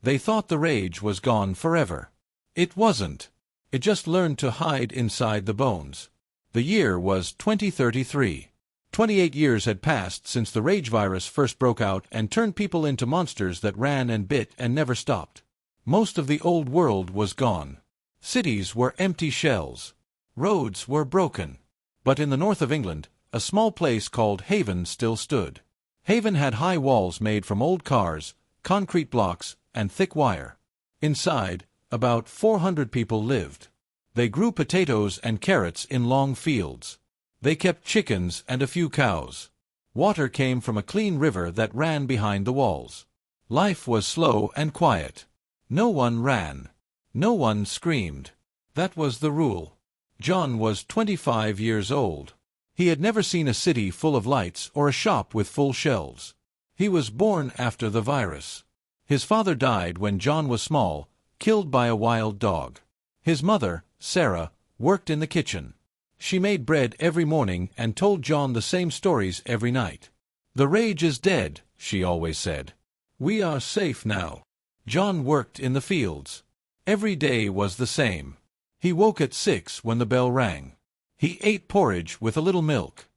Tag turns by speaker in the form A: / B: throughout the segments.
A: They thought the rage was gone forever. It wasn't. It just learned to hide inside the bones. The year was 2033. 28 years had passed since the rage virus first broke out and turned people into monsters that ran and bit and never stopped. Most of the old world was gone. Cities were empty shells. Roads were broken. But in the north of England, a small place called Haven still stood. Haven had high walls made from old cars, concrete blocks, and thick wire. Inside, about 400 people lived. They grew potatoes and carrots in long fields. They kept chickens and a few cows. Water came from a clean river that ran behind the walls. Life was slow and quiet. No one ran. No one screamed. That was the rule. John was 25 years old. He had never seen a city full of lights or a shop with full shelves. He was born after the virus. His father died when John was small, killed by a wild dog. His mother, Sarah, worked in the kitchen. She made bread every morning and told John the same stories every night. "The rage is dead," she always said. "We are safe now." John worked in the fields. Every day was the same. He woke at 6 when the bell rang. He ate porridge with a little milk.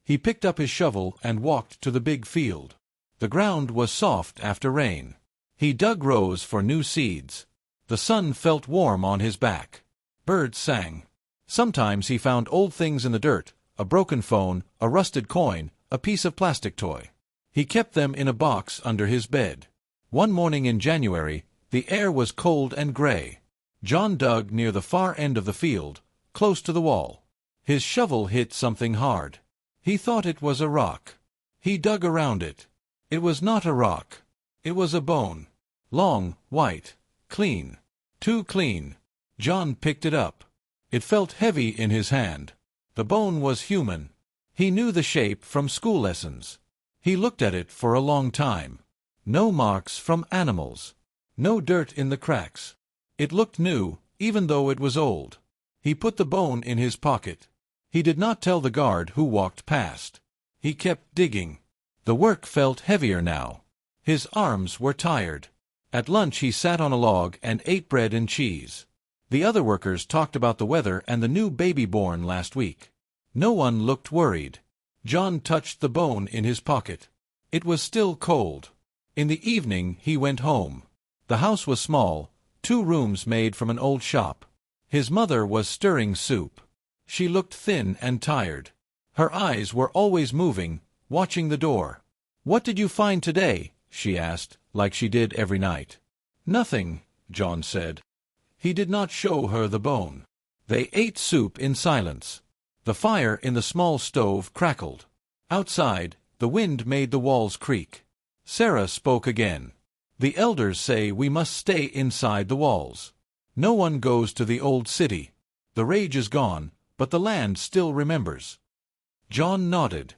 A: He picked up his shovel and walked to the big field. The ground was soft after rain. He dug rows for new seeds. The sun felt warm on his back. Birds sang. Sometimes he found old things in the dirt, a broken phone, a rusted coin, a piece of plastic toy. He kept them in a box under his bed. One morning in January, the air was cold and gray. John dug near the far end of the field, close to the wall. His shovel hit something hard. He thought it was a rock. He dug around it. It was not a rock. It was a bone. Long, white, clean. Too clean. John picked it up. It felt heavy in his hand. The bone was human. He knew the shape from school lessons. He looked at it for a long time. No marks from animals. No dirt in the cracks. It looked new, even though it was old. He put the bone in his pocket. He did not tell the guard who walked past. He kept digging. The work felt heavier now. His arms were tired. At lunch he sat on a log and ate bread and cheese. The other workers talked about the weather and the new baby born last week. No one looked worried. John touched the bone in his pocket. It was still cold. In the evening he went home. The house was small, 2 rooms made from an old shop. His mother was stirring soup. She looked thin and tired. Her eyes were always moving, watching the door. "What did you find today?" she asked, like she did every night. "Nothing," John said. He did not show her the bone. They ate soup in silence. The fire in the small stove crackled. Outside, the wind made the walls creak. Sarah spoke again. "The elders say we must stay inside the walls. No one goes to the old city. The rage is gone, but the land still remembers." John nodded.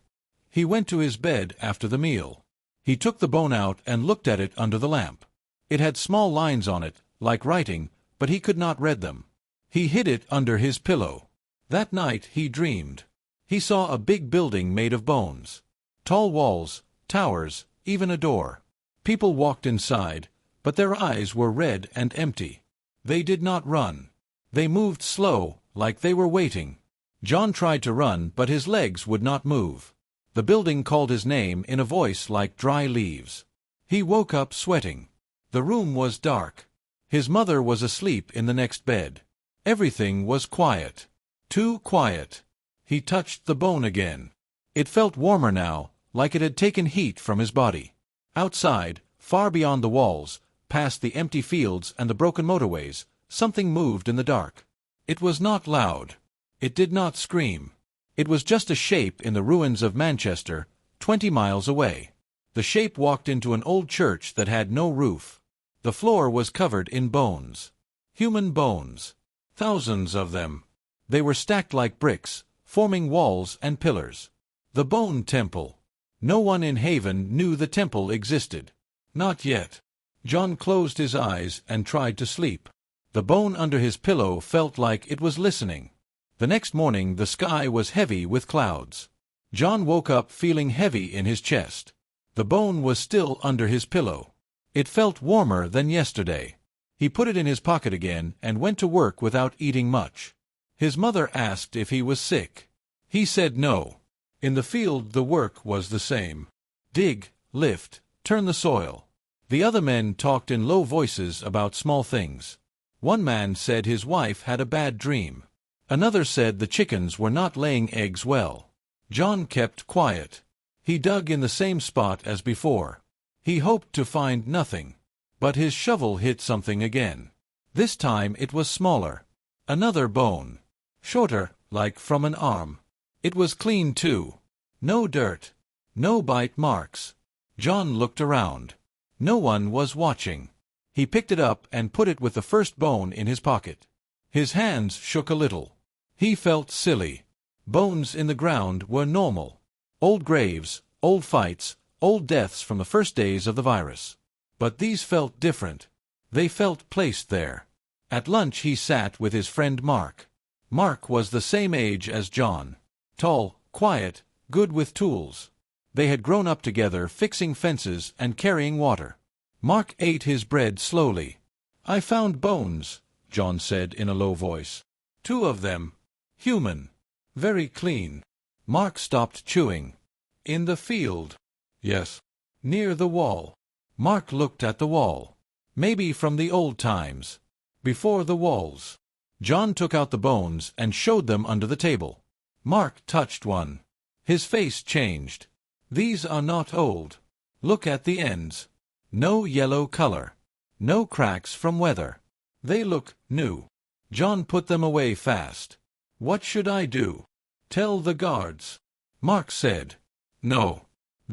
A: He went to his bed after the meal. He took the bone out and looked at it under the lamp. It had small lines on it, like writing, but he could not read them. He hid it under his pillow. That night he dreamed. He saw a big building made of bones. Tall walls, towers, even a door. People walked inside, but their eyes were red and empty. They did not run. They moved slow, like they were waiting. John tried to run, but his legs would not move. The building called his name in a voice like dry leaves. He woke up sweating. The room was dark. His mother was asleep in the next bed. Everything was quiet. Too quiet. He touched the bone again. It felt warmer now, like it had taken heat from his body. Outside, far beyond the walls, past the empty fields and the broken motorways, something moved in the dark. It was not loud. It did not scream. It was just a shape in the ruins of Manchester, 20 miles away. The shape walked into an old church that had no roof. The floor was covered in bones. Human bones. Thousands of them. They were stacked like bricks, forming walls and pillars. The Bone Temple. No one in Haven knew the temple existed. Not yet. John closed his eyes and tried to sleep. The bone under his pillow felt like it was listening. The next morning the sky was heavy with clouds. John woke up feeling heavy in his chest. The bone was still under his pillow. It felt warmer than yesterday. He put it in his pocket again and went to work without eating much. His mother asked if he was sick. He said no. In the field the work was the same. Dig, lift, turn the soil. The other men talked in low voices about small things. One man said his wife had a bad dream. Another said the chickens were not laying eggs well. John kept quiet. He dug in the same spot as before. He hoped to find nothing. But his shovel hit something again. This time it was smaller. Another bone. Shorter, like from an arm. It was clean too. No dirt. No bite marks. John looked around. No one was watching. He picked it up and put it with the first bone in his pocket. His hands shook a little. He felt silly. Bones in the ground were normal. Old graves, old fights, old deaths from the first days of the virus. But these felt different. They felt placed there. At lunch he sat with his friend Mark. Mark was the same age as John. Tall, quiet, good with tools. They had grown up together fixing fences and carrying water. Mark ate his bread slowly. "I found bones," John said in a low voice. "2 of them. Human. Very clean." Mark stopped chewing. "In the field?" "Yes." "Near the wall?" Mark looked at the wall. "Maybe from the old times. Before the walls." John took out the bones and showed them under the table. Mark touched one. His face changed. "These are not old. Look at the ends. No yellow color. No cracks from weather. They look new." John put them away fast. "What should I do?" "Tell the guards." Mark said. "No.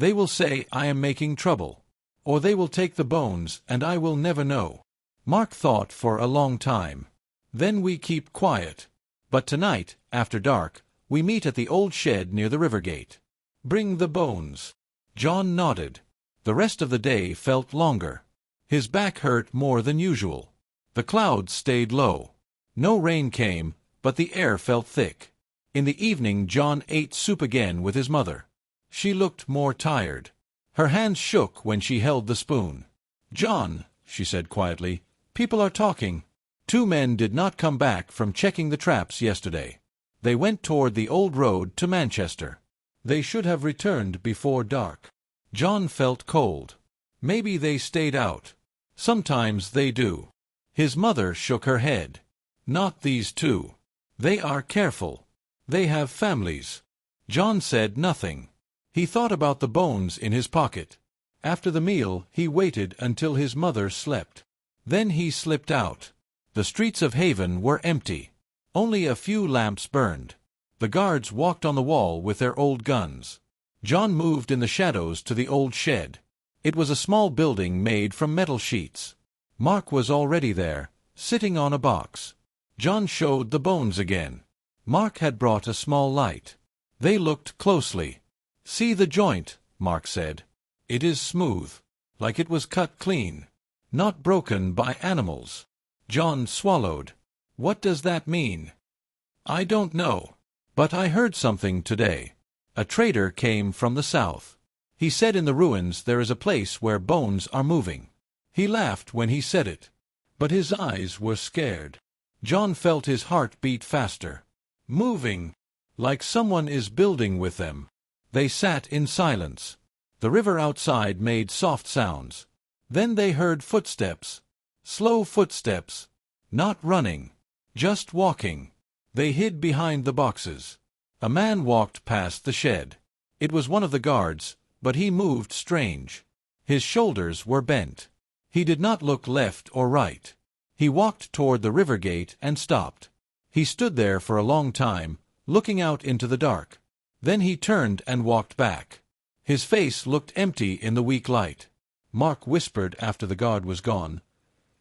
A: They will say I am making trouble. Or they will take the bones and I will never know." Mark thought for a long time. "Then we keep quiet. But tonight, after dark, we meet at the old shed near the river gate. Bring the bones." John nodded. The rest of the day felt longer. His back hurt more than usual. The clouds stayed low. No rain came, but the air felt thick. In the evening John ate soup again with his mother. She looked more tired. Her hands shook when she held the spoon. "John," she said quietly, "people are talking." 2 men did not come back from checking the traps yesterday. They went toward the old road to Manchester. They should have returned before dark. John felt cold. Maybe they stayed out. Sometimes they do. His mother shook her head. "Not these 2. They are careful. They have families." John said nothing. He thought about the bones in his pocket. After the meal he waited until his mother slept. Then he slipped out. The streets of Haven were empty. Only a few lamps burned. The guards walked on the wall with their old guns. John moved in the shadows to the old shed. It was a small building made from metal sheets. Mark was already there, sitting on a box. John showed the bones again. Mark had brought a small light. They looked closely. "See the joint," Mark said. "It is smooth, like it was cut clean. Not broken by animals." John swallowed. "What does that mean?" "I don't know. But I heard something today. A trader came from the south. He said in the ruins there is a place where bones are moving." He laughed when he said it. But his eyes were scared. John felt his heart beat faster. "Moving. Like someone is building with them." They sat in silence. The river outside made soft sounds. Then they heard footsteps. Slow footsteps. Not running. Just walking. They hid behind the boxes. A man walked past the shed. It was one of the guards, but he moved strange. His shoulders were bent. He did not look left or right. He walked toward the river gate and stopped. He stood there for a long time, looking out into the dark. Then he turned and walked back. His face looked empty in the weak light. Mark whispered after the guard was gone.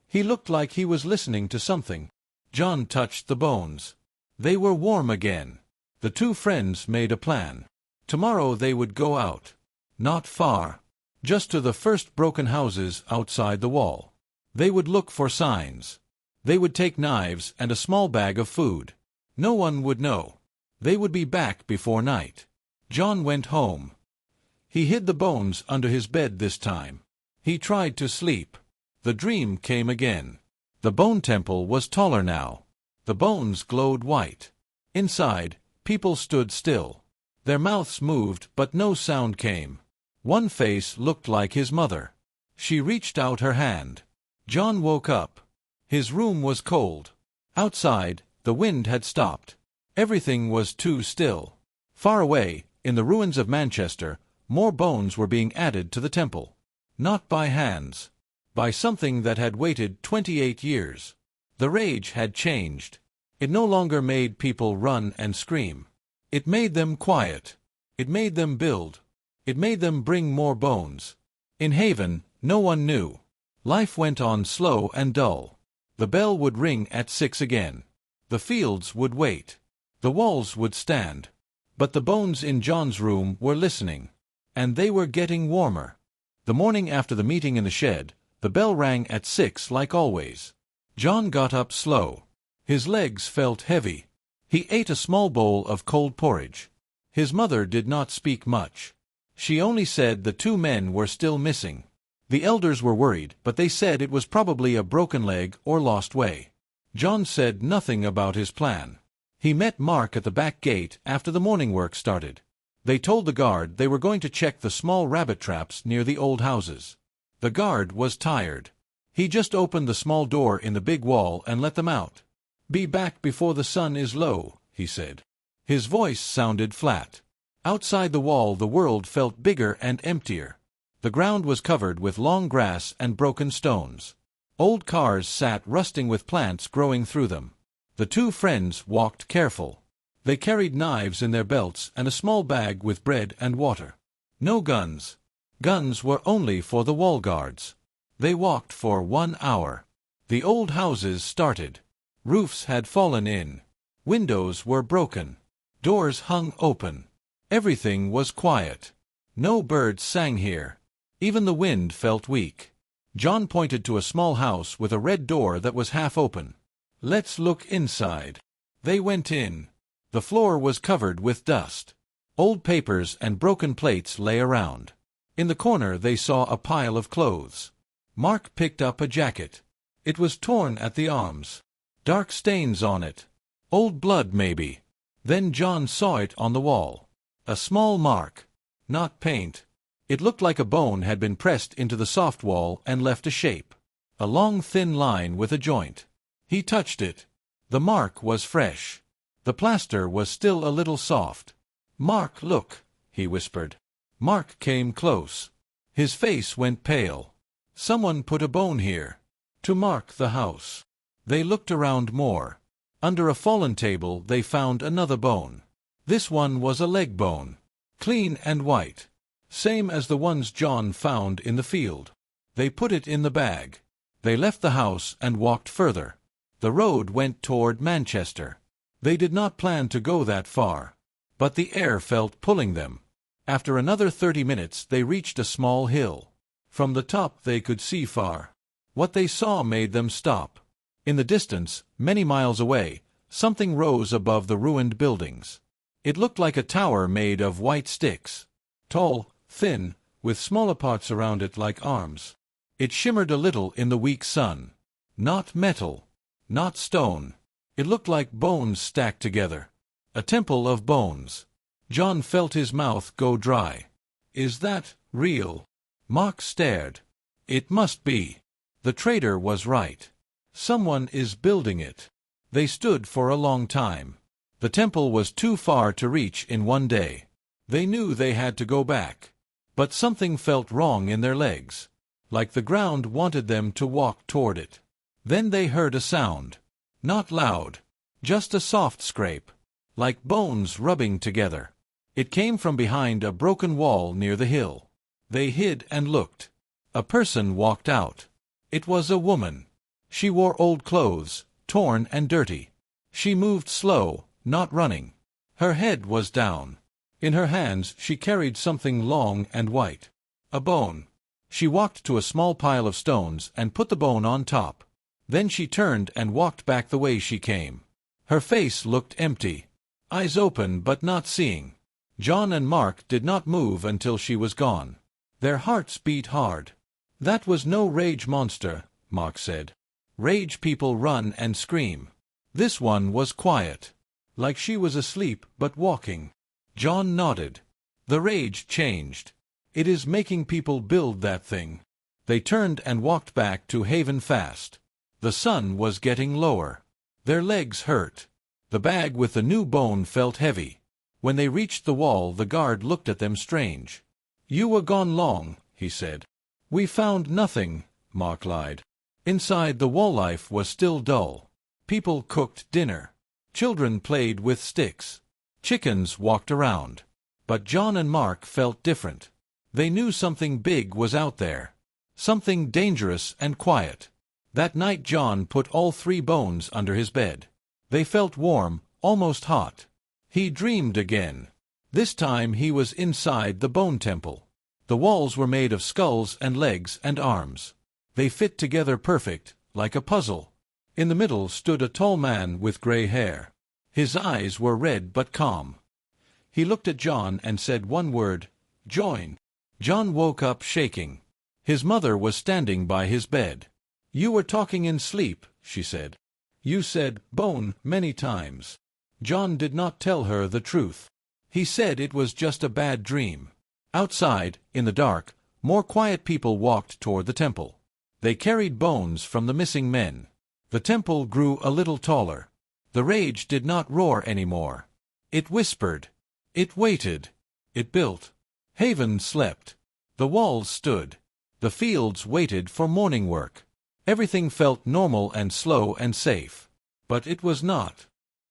A: He looked like he was listening to something. John touched the bones. They were warm again. The 2 friends made a plan. Tomorrow they would go out. Not far. Just to the first broken houses outside the wall. They would look for signs. They would take knives and a small bag of food. No one would know. They would be back before night. John went home. He hid the bones under his bed this time. He tried to sleep. The dream came again. The bone temple was taller now. The bones glowed white. Inside, people stood still. Their mouths moved, but no sound came. One face looked like his mother. She reached out her hand. John woke up. His room was cold. Outside, the wind had stopped. Everything was too still. Far away, in the ruins of Manchester, more bones were being added to the temple. Not by hands. By something that had waited 28 years. The rage had changed. It no longer made people run and scream. It made them quiet. It made them build. It made them bring more bones. In Haven, no one knew. Life went on slow and dull. The bell would ring at 6 again. The fields would wait. The walls would stand. But the bones in John's room were listening. And they were getting warmer. The morning after the meeting in the shed, the bell rang at 6 like always. John got up slow. His legs felt heavy. He ate a small bowl of cold porridge. His mother did not speak much. She only said the 2 men were still missing. The elders were worried, but they said it was probably a broken leg or lost way. John said nothing about his plan. He met Mark at the back gate after the morning work started. They told the guard they were going to check the small rabbit traps near the old houses. The guard was tired. He just opened the small door in the big wall and let them out. "Be back before the sun is low," he said. His voice sounded flat. Outside the wall the world felt bigger and emptier. The ground was covered with long grass and broken stones. Old cars sat rusting with plants growing through them. The 2 friends walked careful. They carried knives in their belts and a small bag with bread and water. No guns. Guns were only for the wall guards. They walked for 1 hour. The old houses started. Roofs had fallen in. Windows were broken. Doors hung open. Everything was quiet. No birds sang here. Even the wind felt weak. John pointed to a small house with a red door that was half open. "Let's look inside." They went in. The floor was covered with dust. Old papers and broken plates lay around. In the corner they saw a pile of clothes. Mark picked up a jacket. It was torn at the arms. Dark stains on it. Old blood, maybe. Then John saw it on the wall. A small mark. Not paint. It looked like a bone had been pressed into the soft wall and left a shape. A long thin line with a joint. He touched it. The mark was fresh. The plaster was still a little soft. "Mark, look," he whispered. Mark came close. His face went pale. Someone put a bone here. To mark the house. They looked around more. Under a fallen table they found another bone. This one was a leg bone. Clean and white. Same as the ones John found in the field. They put it in the bag. They left the house and walked further. The road went toward Manchester. They did not plan to go that far. But the air felt pulling them. After another 30 minutes they reached a small hill. From the top they could see far. What they saw made them stop. In the distance, many miles away, something rose above the ruined buildings. It looked like a tower made of white sticks. Tall, thin, with smaller parts around it like arms. It shimmered a little in the weak sun. Not metal. Not stone. It looked like bones stacked together. A temple of bones. John felt his mouth go dry. "Is that real?" Mark stared. "It must be. The trader was right. Someone is building it." They stood for a long time. The temple was too far to reach in one day. They knew they had to go back. But something felt wrong in their legs. Like the ground wanted them to walk toward it. Then they heard a sound. Not loud. Just a soft scrape. Like bones rubbing together. It came from behind a broken wall near the hill. They hid and looked. A person walked out. It was a woman. She wore old clothes, torn and dirty. She moved slow, not running. Her head was down. In her hands she carried something long and white. A bone. She walked to a small pile of stones and put the bone on top. Then she turned and walked back the way she came. Her face looked empty. Eyes open but not seeing. John and Mark did not move until she was gone. Their hearts beat hard. That was no rage monster, Mark said. Rage people run and scream. This one was quiet, like she was asleep but walking. John nodded. The rage changed. It is making people build that thing. They turned and walked back to Haven fast. The sun was getting lower. Their legs hurt. The bag with the new bone felt heavy. When they reached the wall, the guard looked at them strange. "You were gone long," he said. "We found nothing," Mark lied. Inside, the wall life was still dull. People cooked dinner. Children played with sticks. Chickens walked around. But John and Mark felt different. They knew something big was out there. Something dangerous and quiet. That night John put all 3 bones under his bed. They felt warm, almost hot. He dreamed again. This time he was inside the bone temple. The walls were made of skulls and legs and arms. They fit together perfect, like a puzzle. In the middle stood a tall man with gray hair. His eyes were red but calm. He looked at John and said one word, "Join." John woke up shaking. His mother was standing by his bed. "You were talking in sleep," she said. "You said 'bone' many times." John did not tell her the truth. He said it was just a bad dream. Outside, in the dark, more quiet people walked toward the temple. They carried bones from the missing men. The temple grew a little taller. The rage did not roar anymore. It whispered. It waited. It built. Haven slept. The walls stood. The fields waited for morning work. Everything felt normal and slow and safe. But it was not.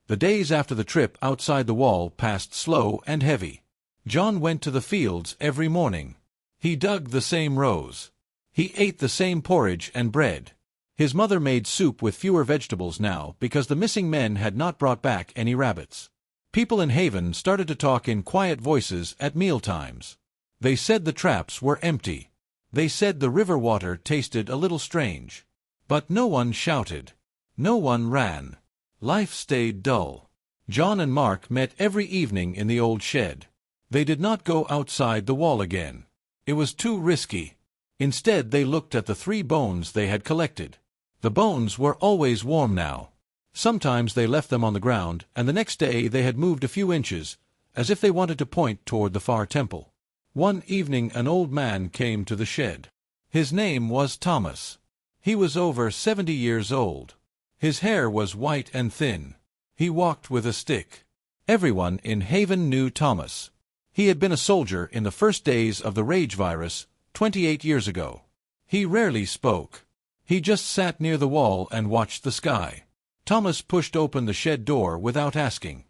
A: The days after the trip outside the wall passed slow and heavy. John went to the fields every morning. He dug the same rows. He ate the same porridge and bread. His mother made soup with fewer vegetables now because the missing men had not brought back any rabbits. People in Haven started to talk in quiet voices at mealtimes. They said the traps were empty. They said the river water tasted a little strange. But no one shouted. No one ran. Life stayed dull. John and Mark met every evening in the old shed. They did not go outside the wall again. It was too risky. Instead, they looked at the 3 bones they had collected. The bones were always warm now. Sometimes they left them on the ground, and the next day they had moved a few inches, as if they wanted to point toward the far temple. One evening an old man came to the shed. His name was Thomas. He was over 70 years old. His hair was white and thin. He walked with a stick. Everyone in Haven knew Thomas. He had been a soldier in the first days of the rage virus 28 years ago. He rarely spoke. He just sat near the wall and watched the sky. Thomas pushed open the shed door without asking.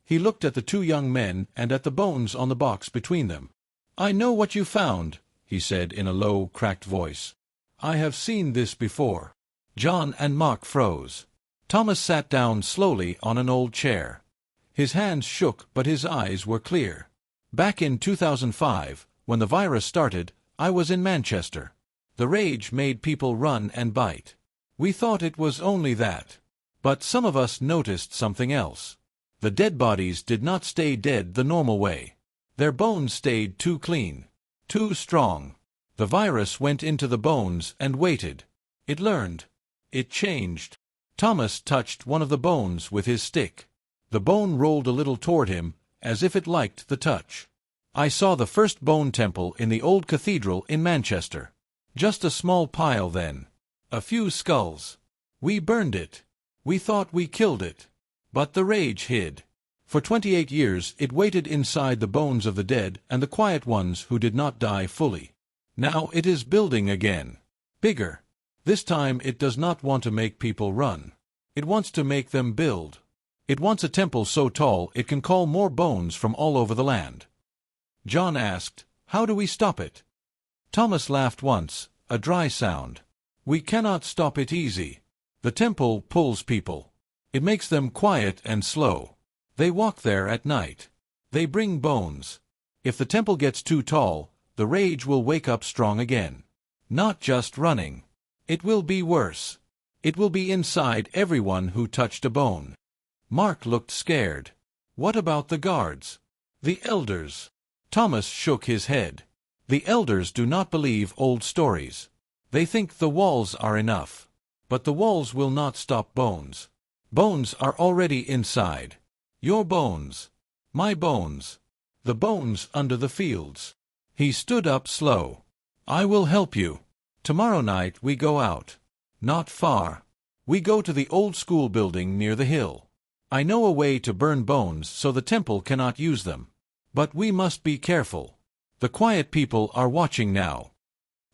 A: He looked at the 2 young men and at the bones on the box between them. "I know what you found," he said in a low, cracked voice. "I have seen this before." John and Mark froze. Thomas sat down slowly on an old chair. His hands shook, but his eyes were clear. "Back in 2005, when the virus started, I was in Manchester. The rage made people run and bite. We thought it was only that. But some of us noticed something else. The dead bodies did not stay dead the normal way. Their bones stayed too clean, too strong. The virus went into the bones and waited. It learned. It changed." Thomas touched one of the bones with his stick. The bone rolled a little toward him, as if it liked the touch. "I saw the first bone temple in the old cathedral in Manchester. Just a small pile then. A few skulls. We burned it. We thought we killed it. But the rage hid. For 28 years it waited inside the bones of the dead and the quiet ones who did not die fully. Now it is building again. Bigger. This time it does not want to make people run. It wants to make them build. It wants a temple so tall it can call more bones from all over the land." John asked, "How do we stop it?" Thomas laughed once, a dry sound. "We cannot stop it easy. The temple pulls people. It makes them quiet and slow. They walk there at night. They bring bones. If the temple gets too tall, the rage will wake up strong again. Not just running. It will be worse. It will be inside everyone who touched a bone." Mark looked scared. "What about the guards? The elders?" Thomas shook his head. The elders do not believe old stories. They think the walls are enough. But the walls will not stop Bones. Bones are already inside. Your bones. My bones. The bones under the fields. He stood up slow. I will help you. Tomorrow night we go out. Not far. We go to the old school building near the hill. I know a way to burn bones so the temple cannot use them. But we must be careful. The quiet people are watching now.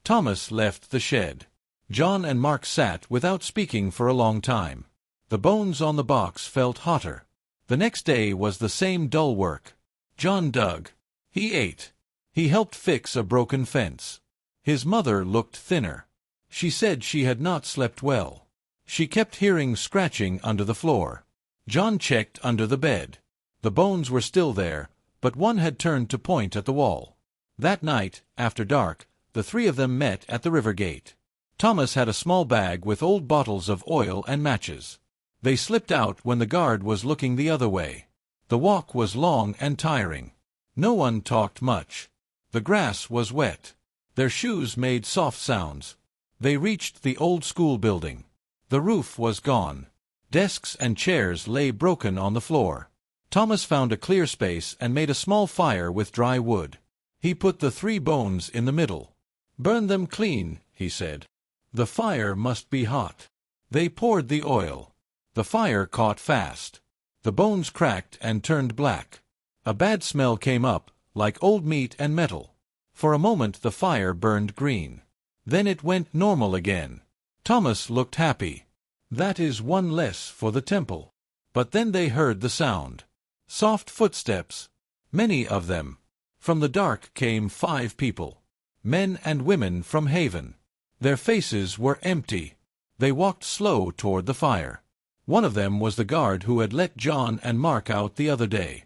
A: Thomas left the shed. John and Mark sat without speaking for a long time. The bones on the box felt hotter. The next day was the same dull work. John dug. He ate. He helped fix a broken fence. His mother looked thinner. She said she had not slept well. She kept hearing scratching under the floor. John checked under the bed. The bones were still there, but one had turned to point at the wall. That night, after dark, the three of them met at the river gate. Thomas had a small bag with old bottles of oil and matches. They slipped out when the guard was looking the other way. The walk was long and tiring. No one talked much. The grass was wet. Their shoes made soft sounds. They reached the old school building. The roof was gone. Desks and chairs lay broken on the floor. Thomas found a clear space and made a small fire with dry wood. He put the three bones in the middle. Burn them clean, he said. The fire must be hot. They poured the oil. The fire caught fast. The bones cracked and turned black. A bad smell came up, like old meat and metal. For a moment the fire burned green. Then it went normal again. Thomas looked happy. That is one less for the temple. But then they heard the sound. Soft footsteps. Many of them. From the dark came 5 people. Men and women from Haven. Their faces were empty. They walked slow toward the fire. One of them was the guard who had let John and Mark out the other day.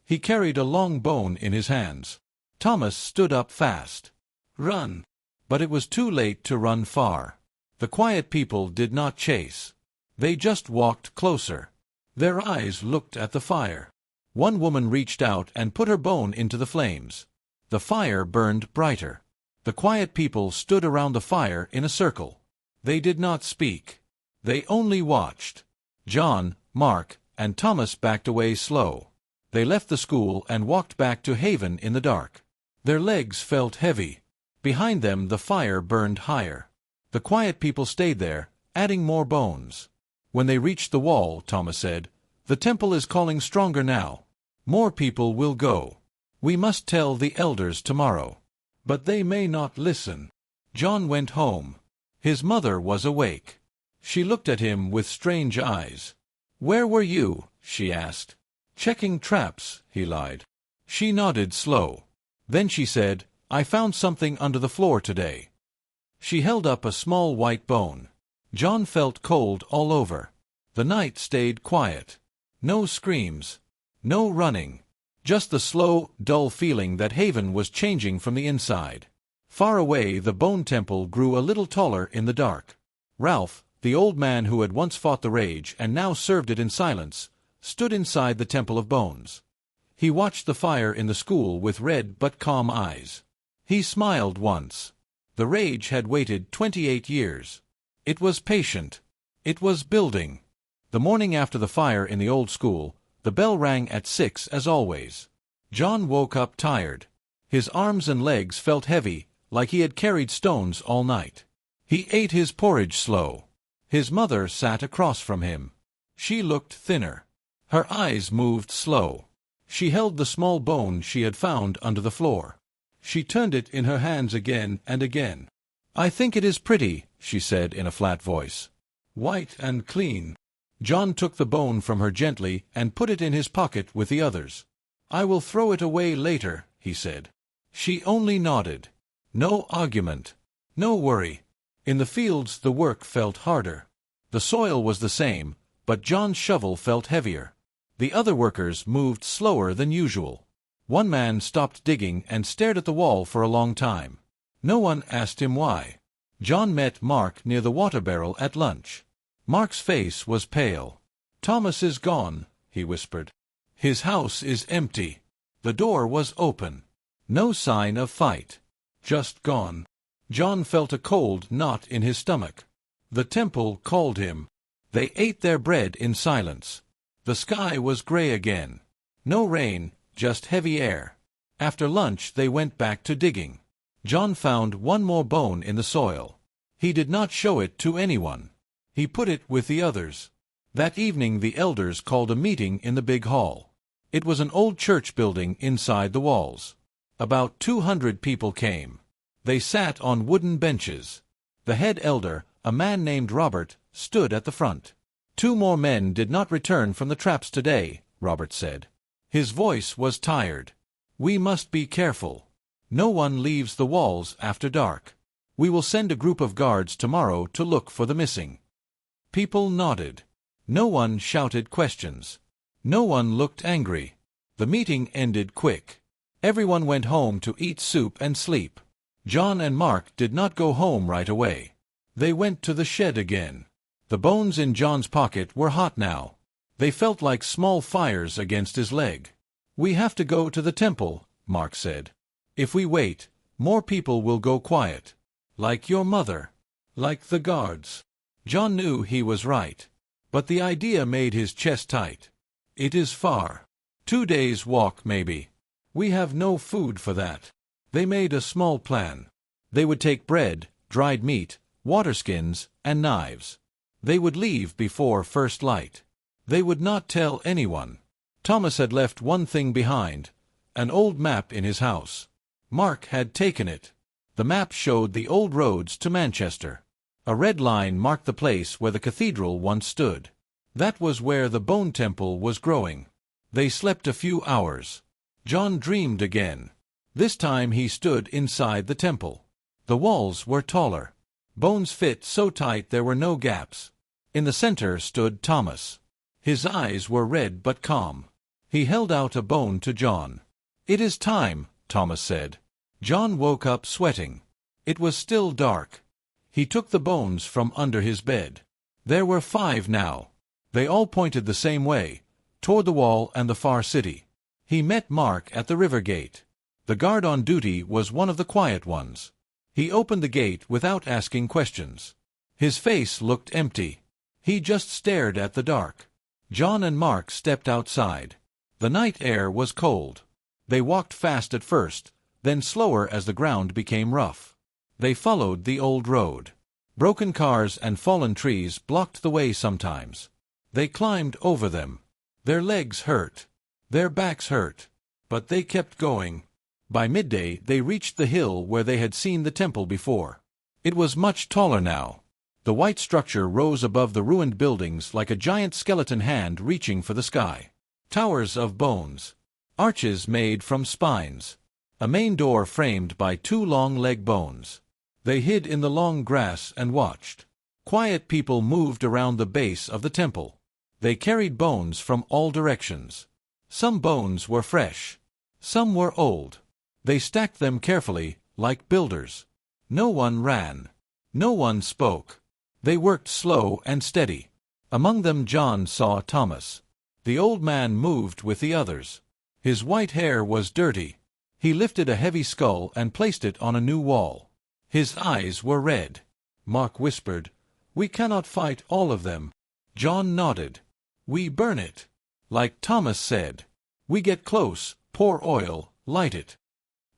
A: He carried a long bone in his hands. Thomas stood up fast. Run! But it was too late to run far. The quiet people did not chase. They just walked closer. Their eyes looked at the fire. One woman reached out and put her bone into the flames. The fire burned brighter. The quiet people stood around the fire in a circle. They did not speak. They only watched. John, Mark, and Thomas backed away slow. They left the school and walked back to Haven in the dark. Their legs felt heavy. Behind them the fire burned higher. The quiet people stayed there, adding more bones. When they reached the wall, Thomas said, "The temple is calling stronger now. More people will go. We must tell the elders tomorrow. But they may not listen." John went home. His mother was awake. She looked at him with strange eyes. "Where were you?" she asked. "Checking traps," he lied. She nodded slow. Then she said, "I found something under the floor today." She held up a small white bone. John felt cold all over. The night stayed quiet. No screams. No running. Just the slow, dull feeling that Haven was changing from the inside. Far away the bone temple grew a little taller in the dark. Ralph, the old man who had once fought the rage and now served it in silence, stood inside the Temple of Bones. He watched the fire in the school with red but calm eyes. He smiled once. The rage had waited 28 years. It was patient. It was building. The morning after the fire in the old school, the bell rang at 6 as always. John woke up tired. His arms and legs felt heavy, like he had carried stones all night. He ate his porridge slow. His mother sat across from him. She looked thinner. Her eyes moved slow. She held the small bone she had found under the floor. She turned it in her hands again and again. "I think it is pretty," she said in a flat voice. "White and clean." John took the bone from her gently and put it in his pocket with the others. "I will throw it away later," he said. She only nodded. No argument. No worry. In the fields the work felt harder. The soil was the same, but John's shovel felt heavier. The other workers moved slower than usual. One man stopped digging and stared at the wall for a long time. No one asked him why. John met Mark near the water barrel at lunch. Mark's face was pale. "Thomas is gone," he whispered. "His house is empty." The door was open. No sign of fight. Just gone. John felt a cold knot in his stomach. The temple called him. They ate their bread in silence. The sky was gray again. No rain, just heavy air. After lunch they went back to digging. John found one more bone in the soil. He did not show it to anyone. He put it with the others. That evening the elders called a meeting in the big hall. It was an old church building inside the walls. About 200 people came. They sat on wooden benches. The head elder, a man named Robert, stood at the front. 2 more men did not return from the traps today, Robert said. His voice was tired. We must be careful. No one leaves the walls after dark. We will send a group of guards tomorrow to look for the missing. People nodded. No one shouted questions. No one looked angry. The meeting ended quick. Everyone went home to eat soup and sleep. John and Mark did not go home right away. They went to the shed again. The bones in John's pocket were hot now. They felt like small fires against his leg. We have to go to the temple, Mark said. If we wait, more people will go quiet. Like your mother. Like the guards. John knew he was right. But the idea made his chest tight. It is far. 2 days' walk maybe. We have no food for that. They made a small plan. They would take bread, dried meat, water skins, and knives. They would leave before first light. They would not tell anyone. Thomas had left one thing behind, an old map in his house. Mark had taken it. The map showed the old roads to Manchester. A red line marked the place where the cathedral once stood. That was where the bone temple was growing. They slept a few hours. John dreamed again. This time he stood inside the temple. The walls were taller. Bones fit so tight there were no gaps. In the center stood Thomas. His eyes were red but calm. He held out a bone to John. "It is time," Thomas said. John woke up sweating. It was still dark. He took the bones from under his bed. There were 5 now. They all pointed the same way, toward the wall and the far city. He met Mark at the river gate. The guard on duty was one of the quiet ones. He opened the gate without asking questions. His face looked empty. He just stared at the dark. John and Mark stepped outside. The night air was cold. They walked fast at first, then slower as the ground became rough. They followed the old road. Broken cars and fallen trees blocked the way sometimes. They climbed over them. Their legs hurt. Their backs hurt. But they kept going. By midday they reached the hill where they had seen the temple before. It was much taller now. The white structure rose above the ruined buildings like a giant skeleton hand reaching for the sky. Towers of bones. Arches made from spines. A main door framed by 2 long leg bones. They hid in the long grass and watched. Quiet people moved around the base of the temple. They carried bones from all directions. Some bones were fresh. Some were old. They stacked them carefully, like builders. No one ran. No one spoke. They worked slow and steady. Among them John saw Thomas. The old man moved with the others. His white hair was dirty. He lifted a heavy skull and placed it on a new wall. His eyes were red. Mark whispered, "We cannot fight all of them." John nodded. "We burn it." Like Thomas said. "We get close, pour oil, light it."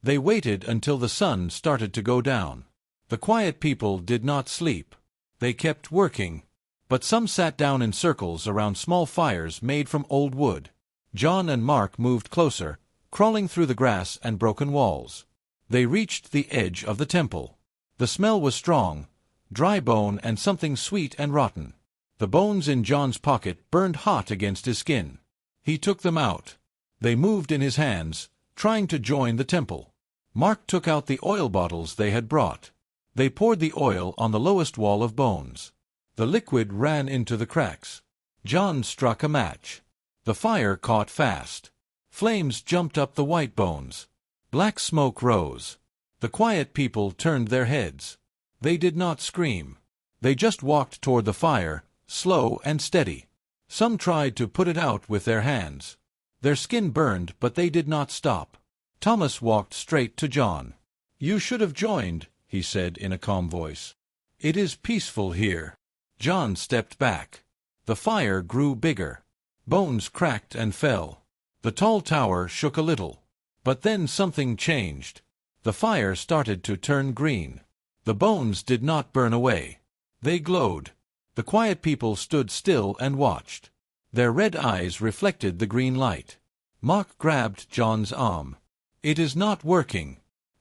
A: They waited until the sun started to go down. The quiet people did not sleep. They kept working. But some sat down in circles around small fires made from old wood. John and Mark moved closer, crawling through the grass and broken walls. They reached the edge of the temple. The smell was strong, dry bone and something sweet and rotten. The bones in John's pocket burned hot against his skin. He took them out. They moved in his hands, trying to join the temple. Mark took out the oil bottles they had brought. They poured the oil on the lowest wall of bones. The liquid ran into the cracks. John struck a match. The fire caught fast. Flames jumped up the white bones. Black smoke rose. The quiet people turned their heads. They did not scream. They just walked toward the fire, slow and steady. Some tried to put it out with their hands. Their skin burned, but they did not stop. Thomas walked straight to John. "You should have joined," he said in a calm voice. "It is peaceful here." John stepped back. The fire grew bigger. Bones cracked and fell. The tall tower shook a little. But then something changed. The fire started to turn green. The bones did not burn away. They glowed. The quiet people stood still and watched. Their red eyes reflected the green light. Mark grabbed John's arm. "It is not working.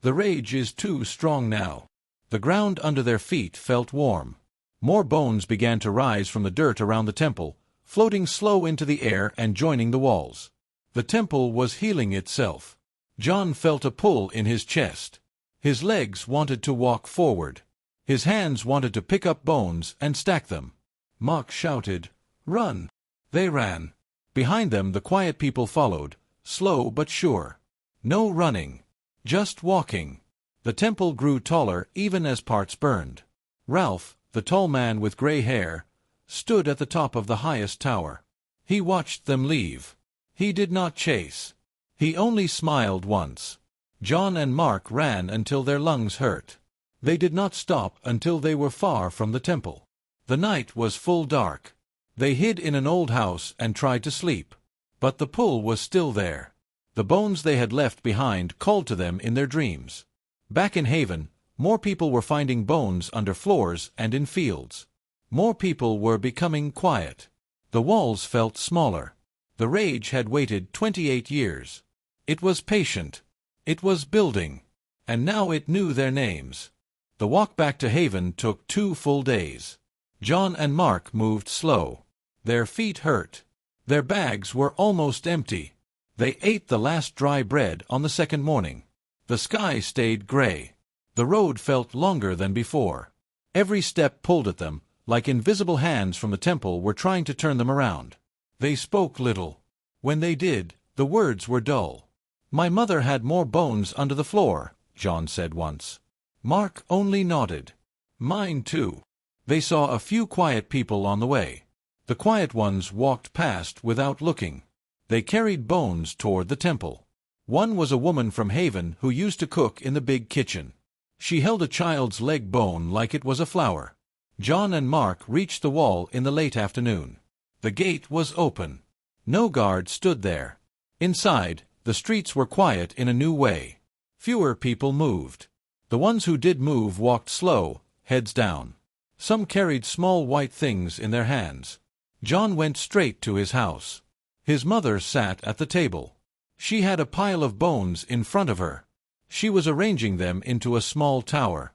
A: The rage is too strong now." The ground under their feet felt warm. More bones began to rise from the dirt around the temple, floating slow into the air and joining the walls. The temple was healing itself. John felt a pull in his chest. His legs wanted to walk forward. His hands wanted to pick up bones and stack them. Mark shouted, "Run!" They ran. Behind them the quiet people followed, slow but sure. No running. Just walking. The temple grew taller even as parts burned. Ralph, the tall man with gray hair, stood at the top of the highest tower. He watched them leave. He did not chase. He only smiled once. John and Mark ran until their lungs hurt. They did not stop until they were far from the temple. The night was full dark. They hid in an old house and tried to sleep. But the pull was still there. The bones they had left behind called to them in their dreams. Back in Haven, more people were finding bones under floors and in fields. More people were becoming quiet. The walls felt smaller. The rage had waited 28 years. It was patient. It was building. And now it knew their names. The walk back to Haven took 2 full days. John and Mark moved slow. Their feet hurt. Their bags were almost empty. They ate the last dry bread on the second morning. The sky stayed gray. The road felt longer than before. Every step pulled at them, like invisible hands from the temple were trying to turn them around. They spoke little. When they did, the words were dull. "My mother had more bones under the floor," John said once. Mark only nodded. "Mine too." They saw a few quiet people on the way. The quiet ones walked past without looking. They carried bones toward the temple. One was a woman from Haven who used to cook in the big kitchen. She held a child's leg bone like it was a flower. John and Mark reached the wall in the late afternoon. The gate was open. No guard stood there. Inside, the streets were quiet in a new way. Fewer people moved. The ones who did move walked slow, heads down. Some carried small white things in their hands. John went straight to his house. His mother sat at the table. She had a pile of bones in front of her. She was arranging them into a small tower.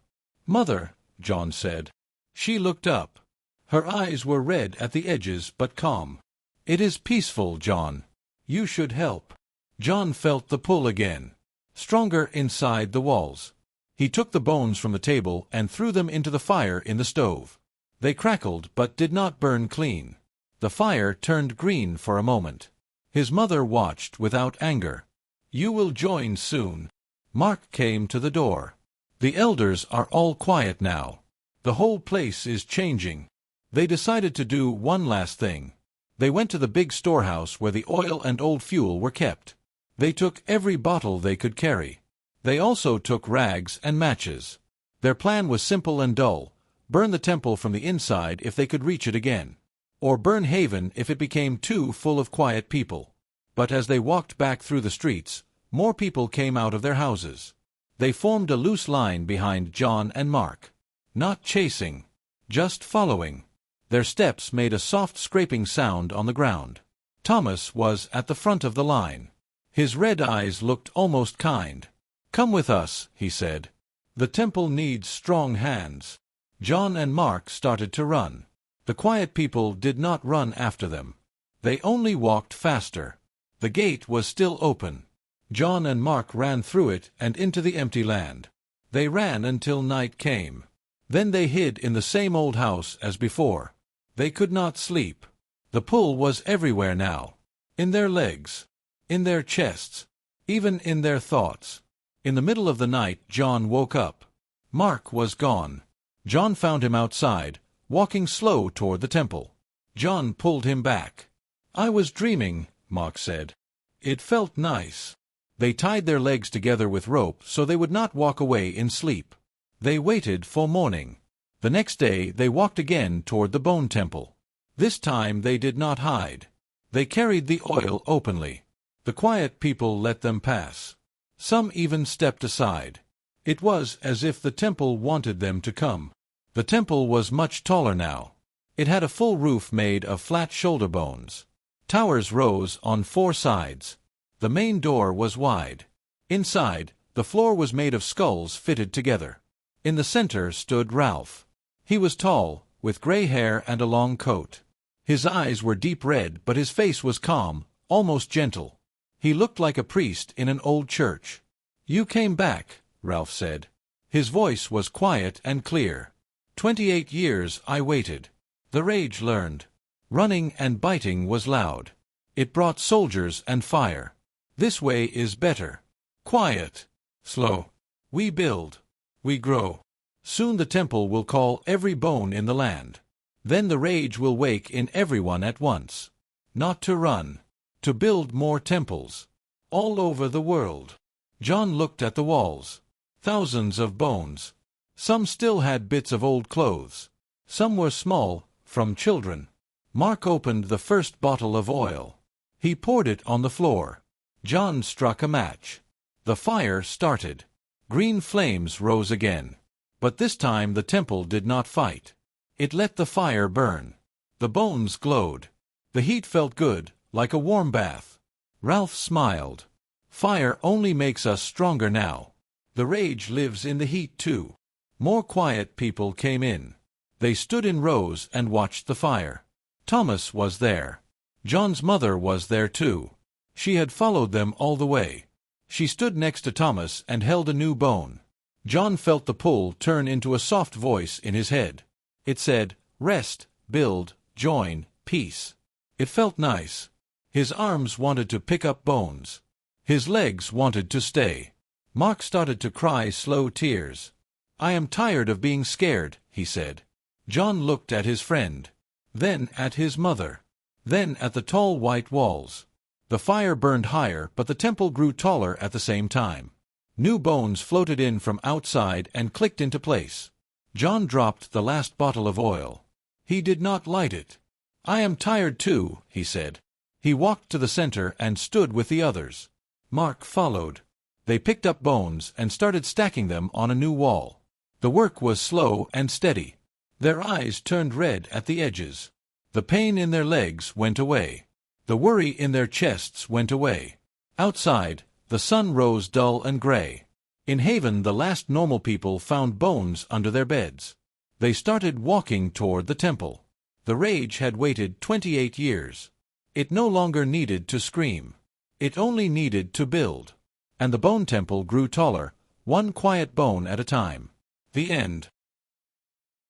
A: "Mother," John said. She looked up. Her eyes were red at the edges but calm. "It is peaceful, John. You should help." John felt the pull again. Stronger inside the walls. He took the bones from the table and threw them into the fire in the stove. They crackled but did not burn clean. The fire turned green for a moment. His mother watched without anger. "You will join soon." Mark came to the door. "The elders are all quiet now. The whole place is changing." They decided to do one last thing. They went to the big storehouse where the oil and old fuel were kept. They took every bottle they could carry. They also took rags and matches. Their plan was simple and dull: burn the temple from the inside if they could reach it again, or burn Haven if it became too full of quiet people. But as they walked back through the streets, more people came out of their houses. They formed a loose line behind John and Mark. Not chasing, just following. Their steps made a soft scraping sound on the ground. Thomas was at the front of the line. His red eyes looked almost kind. "Come with us," he said. "The temple needs strong hands." John and Mark started to run. The quiet people did not run after them. They only walked faster. The gate was still open. John and Mark ran through it and into the empty land. They ran until night came. Then they hid in the same old house as before. They could not sleep. The pull was everywhere now. In their legs. In their chests. Even in their thoughts. In the middle of the night, John woke up. Mark was gone. John found him outside, walking slow toward the temple. John pulled him back. "I was dreaming," Mark said. "It felt nice." They tied their legs together with rope so they would not walk away in sleep. They waited for morning. The next day they walked again toward the bone temple. This time they did not hide. They carried the oil openly. The quiet people let them pass. Some even stepped aside. It was as if the temple wanted them to come. The temple was much taller now. It had a full roof made of flat shoulder bones. Towers rose on 4 sides. The main door was wide. Inside, the floor was made of skulls fitted together. In the center stood Ralph. He was tall, with gray hair and a long coat. His eyes were deep red, but his face was calm, almost gentle. He looked like a priest in an old church. "You came back," Ralph said. His voice was quiet and clear. 28 years I waited. The rage learned. Running and biting was loud. It brought soldiers and fire. This way is better. Quiet. Slow. We build. We grow. Soon the temple will call every bone in the land. Then the rage will wake in everyone at once. Not to run. To build more temples. All over the world. John looked at the walls. Thousands of bones. Some still had bits of old clothes. Some were small, from children. Mark opened the first bottle of oil. He poured it on the floor. John struck a match. The fire started. Green flames rose again. But this time the temple did not fight. It let the fire burn. The bones glowed. The heat felt good, like a warm bath. Ralph smiled. Fire only makes us stronger now. The rage lives in the heat too. More quiet people came in. They stood in rows and watched the fire. Thomas was there. John's mother was there too. She had followed them all the way. She stood next to Thomas and held a new bone. John felt the pull turn into a soft voice in his head. It said, "Rest, build, join, peace." It felt nice. His arms wanted to pick up bones. His legs wanted to stay. Mark started to cry slow tears. "I am tired of being scared," he said. John looked at his friend. Then at his mother. Then at the tall white walls. The fire burned higher, but the temple grew taller at the same time. New bones floated in from outside and clicked into place. John dropped the last bottle of oil. He did not light it. "I am tired too," he said. He walked to the center and stood with the others. Mark followed. They picked up bones and started stacking them on a new wall. The work was slow and steady. Their eyes turned red at the edges. The pain in their legs went away. The worry in their chests went away. Outside, the sun rose dull and gray. In Haven, the last normal people found bones under their beds. They started walking toward the temple. The rage had waited 28 years. It no longer needed to scream. It only needed to build. And the bone temple grew taller, one quiet bone at a time. The end.